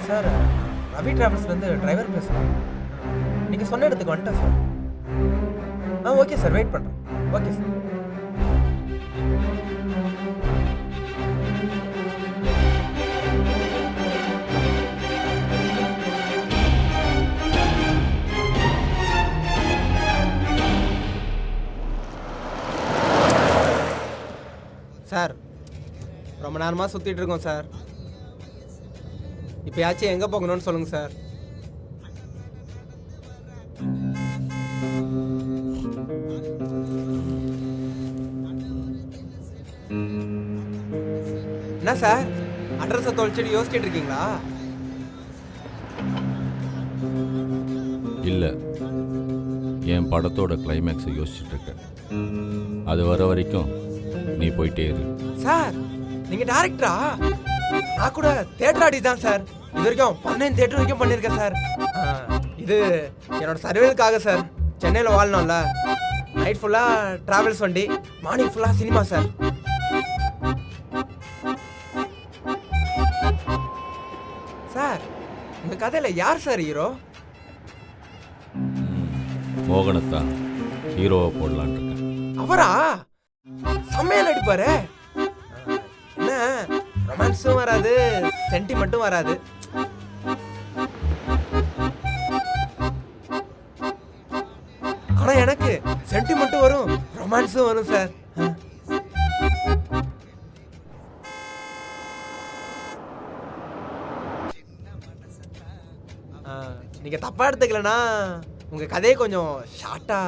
Sir Ravi டிராவல்ஸ்லேருந்து driver பேசுகிறேன். நீங்கள் சொன்ன இடத்துக்கு வந்துட்டேன் சார். ஓகே சார், வெயிட் பண்ணுறேன். Okay sir. சார் ரொம்ப நேரமாக சுற்றிட்டு இருக்கோம் சார். இப்போயாச்சும் எங்கே போகணும்னு சொல்லுங்கள் சார். என்ன சார் அட்ரஸை தொலைச்சிட்டு யோசிச்சுட்டு இருக்கீங்களா? இல்லை, என் படத்தோட கிளைமேக்ஸை யோசிச்சுட்டு இருக்கேன். அது வர வரைக்கும் நீ போயிட்டே இரு. சார் நீங்கள் டேரக்டரா? நான் கூட தேட்டர் ஆடி தான் சார். இது வரைக்கும் 15 தேட்டர் வரைக்கும் பண்ணியிருக்கேன் சார். இது என்னோட சர்வேலுக்காக சார். சென்னையில் வாழணும்ல. நைட் ஃபுல்லாக ட்ராவல்ஸ் வண்டி, மார்னிங் ஃபுல்லாக சினிமா சார். சார் உங்கள் கதையில் யார் சார் ஹீரோ? மோகனத்தான் ஹீரோவை போடலான் இருக்கேன். அவரா? செம்மையா நடிப்பாரு. என்ன ரொமான்ஸும் வராது, சென்டிமெண்ட்டும் வராது. ஆனா எனக்கு சென்டிமெண்ட்டும் வரும், ரொமான்ஸும் வரும் சார். நீங்க தப்பா எடுத்துக்கலனா உங்க கதையை கொஞ்சம் ஷார்ட்டா.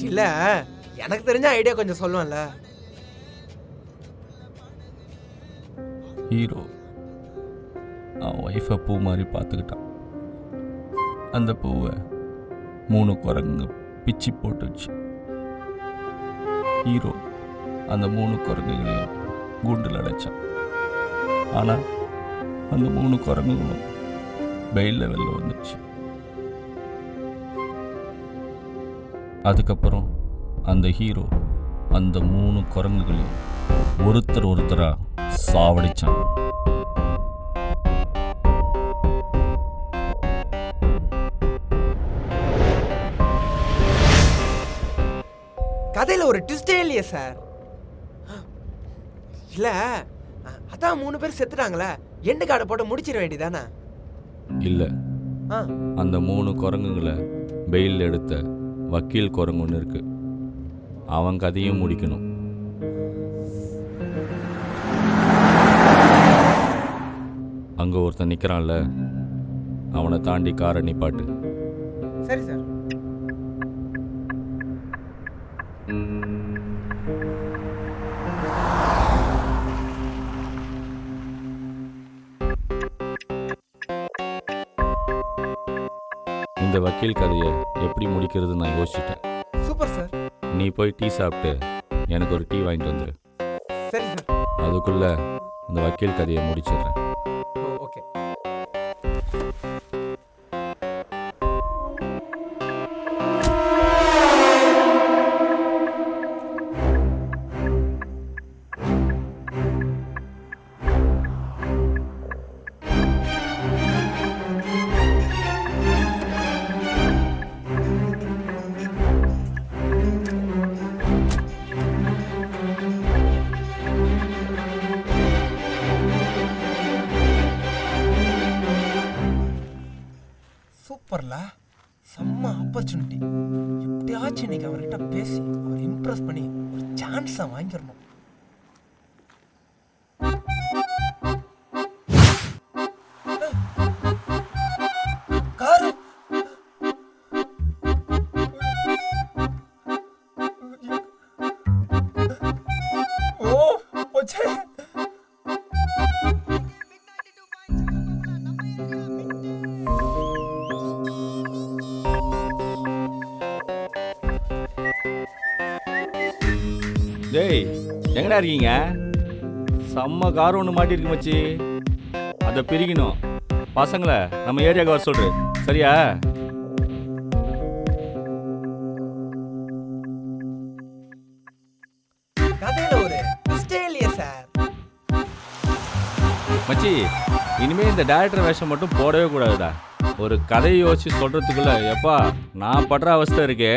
இல்ல எனக்கு தெரிஞ்ச ஐடியா கொஞ்சம் சொல்லுவேன்ல. ஹீரோ அவன் ஒய்ஃபை பூ மாதிரி பார்த்துக்கிட்டான். அந்த பூவை 3 குரங்கு பிச்சு போட்டுச்சு. ஹீரோ அந்த 3 குரங்குகளையும் கூண்டில் அடைச்சான். ஆனால் அந்த 3 குரங்குகளும் பெயிலில் வெளில வந்துடுச்சு. அதுக்கப்புறம் அந்த ஹீரோ அந்த 3 குரங்குகளையும் ஒருத்தரா சாவடிச்சான். கதையில ஒரு ட்விஸ்டே இல்லையே சார். இல்ல அதான் 3 பேர் செத்துட்டாங்களே, எண்டு காடை போட்டு முடிச்சிட வேண்டியதானே? இல்லை, அந்த 3 குரங்குகளை பெயில் எடுத்த வக்கீல் குரங்கு ஒன்று இருக்கு. அவன் கதையும் முடிக்கணும். அங்க ஒருத்தன் நிக்கிறான்ல, அவனை தாண்டி காரை நிப்பாட்டு. சரி சார். இந்த வக்கீல் கதையை எப்படி முடிக்கிறது நான் யோசிச்சிட்டேன். Super sir. நீ போய் டீ சாப்பிட்டு எனக்கு ஒரு டீ வாங்கிட்டு வந்துரு. சரி சார். அதுக்குள்ள இந்த வக்கீல் கதையை முடிச்சிடுறேன். ஓகே. சூப்பர்ல, செம்ம ஆப்பர்ச்சுனிட்டி. எப்படியாச்சும் இன்னைக்கு அவர்கிட்ட பேசி அவர் இம்ப்ரெஸ் பண்ணி ஒரு சான்ஸை வாங்கிடணும். காரு ஓ போச்சே. டேய், எங்கடா இருக்கீங்க? செம்ம கார் ஒன்று மாட்டிருக்கு மச்சி. அதை பிரிக்கணும். பசங்களை நம்ம ஏரியாவுக்கு வர சொல்கிறேன், சரியா? கதையில ஒரு ட்விஸ்டே இல்லையே மச்சி இனிமே இந்த டேரக்டர் வேஷம் மட்டும் போடவே கூடாதுடா. ஒரு கதையை யோசிச்சு சொல்றதுக்குள்ள எப்பா நான் படுற அவஸ்தை இருக்கே